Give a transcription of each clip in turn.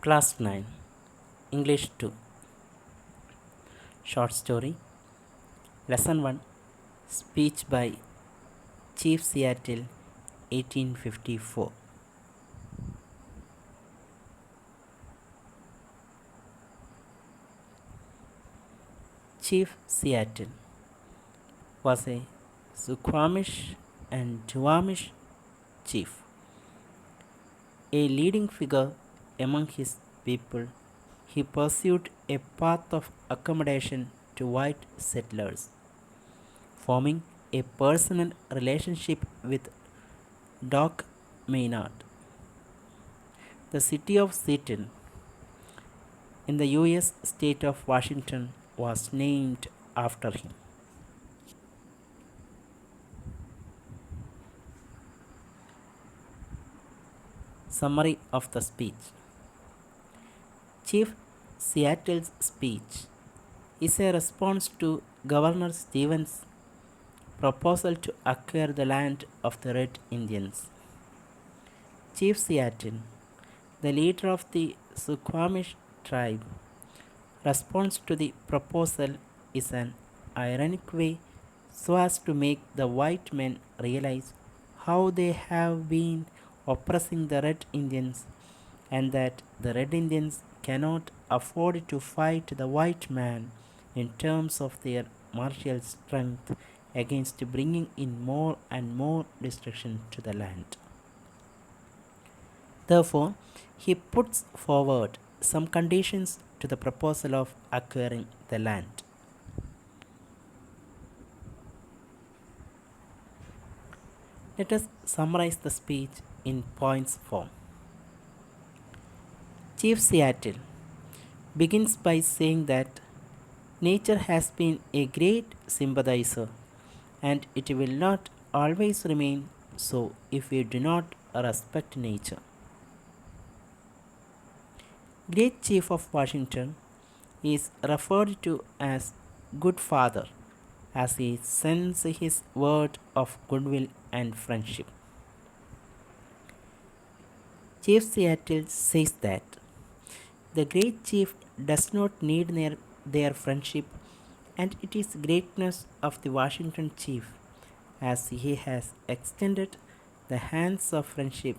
Class 9 English 2 Short Story Lesson 1 Speech by Chief Seattle 1854. Chief Seattle was a Suquamish and Duwamish chief, a leading figure among his people. He pursued a path of accommodation to white settlers, forming a personal relationship with Doc Maynard. The city of Seattle in the US state of Washington was named after him. Summary of the speech. Chief Seattle's speech is a response to Governor Stevens' proposal to acquire the land of the Red Indians. Chief Seattle, the leader of the Suquamish tribe, responds to the proposal is an ironic way so as to make the white men realize how they have been oppressing the Red Indians and that the Red Indians cannot afford to fight the white man in terms of their martial strength against bringing in more and more destruction to the land. Therefore, he puts forward some conditions to the proposal of acquiring the land. Let us summarize the speech in points form. Chief Seattle begins by saying that nature has been a great sympathizer and it will not always remain so if we do not respect nature. Great Chief of Washington is referred to as Good Father as he sends his word of goodwill and friendship. Chief Seattle says that the great chief does not need their friendship, and it is greatness of the Washington chief as he has extended the hands of friendship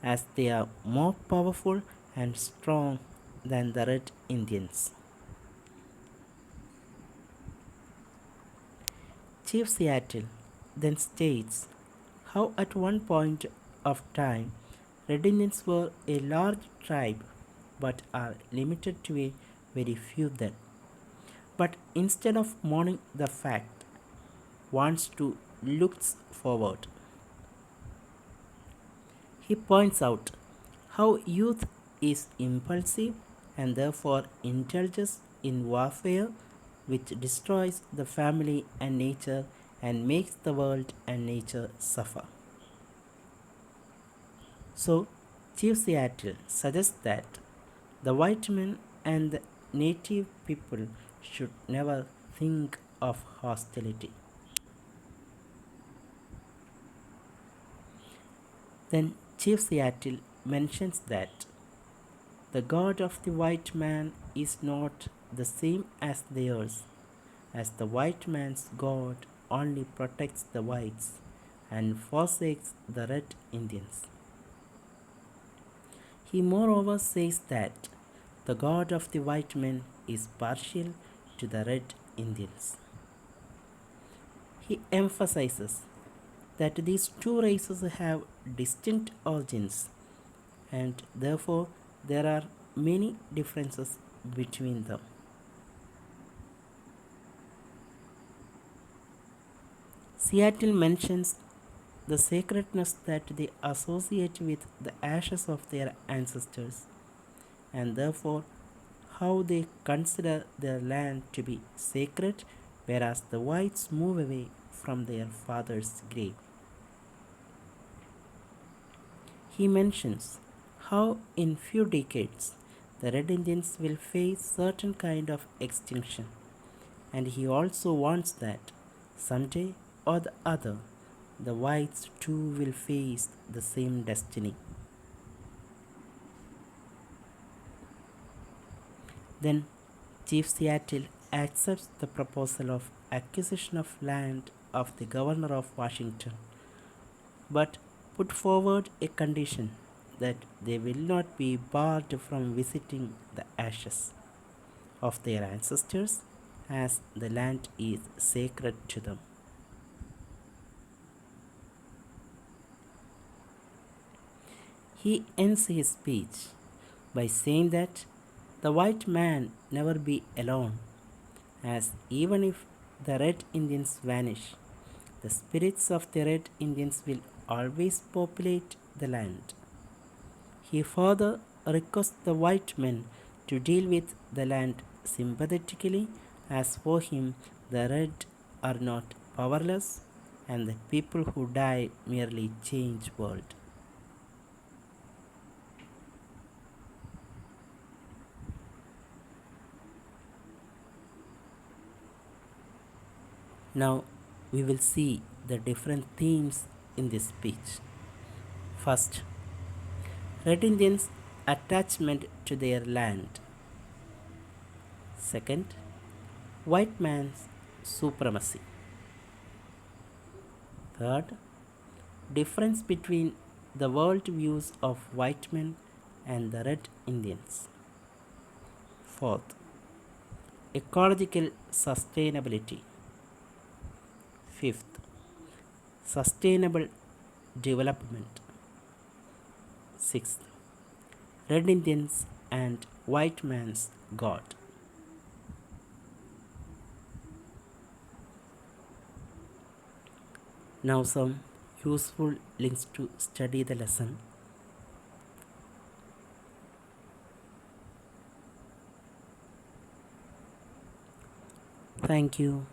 as they are more powerful and strong than the Red Indians. Chief Seattle then states how at one point of time Red Indians were a large tribe but are limited to a very few then. But instead of mourning the fact, wants to look forward. He points out how youth is impulsive and therefore indulges in warfare which destroys the family and nature and makes the world and nature suffer. So, Chief Seattle suggests that the white men and the native people should never think of hostility. Then Chief Seattle mentions that the God of the white man is not the same as theirs, as the white man's God only protects the whites and forsakes the Red Indians. He moreover says that the God of the white men is partial to the Red Indians. He emphasizes that these two races have distinct origins and therefore there are many differences between them. Seattle mentions the sacredness that they associate with the ashes of their ancestors and therefore how they consider their land to be sacred, whereas the whites move away from their father's grave. He mentions how in few decades the Red Indians will face certain kind of extinction, and he also warns that someday or the other the whites too will face the same destiny. Then Chief Seattle accepts the proposal of acquisition of land of the governor of Washington, but put forward a condition that they will not be barred from visiting the ashes of their ancestors as the land is sacred to them. He ends his speech by saying that the white man never be alone, as even if the red Indians vanish, the spirits of the red Indians will always populate the land. He further requests the white men to deal with the land sympathetically, as for him the red are not powerless and the people who die merely change world. Now we will see the different themes in this speech. First, red Indians' attachment to their land. Second, white man's supremacy. Third, difference between the world views of white men and the red Indians. Fourth, ecological sustainability. Fifth, sustainable development. Sixth, red Indians and white man's God. Now some useful links to study the lesson. Thank you.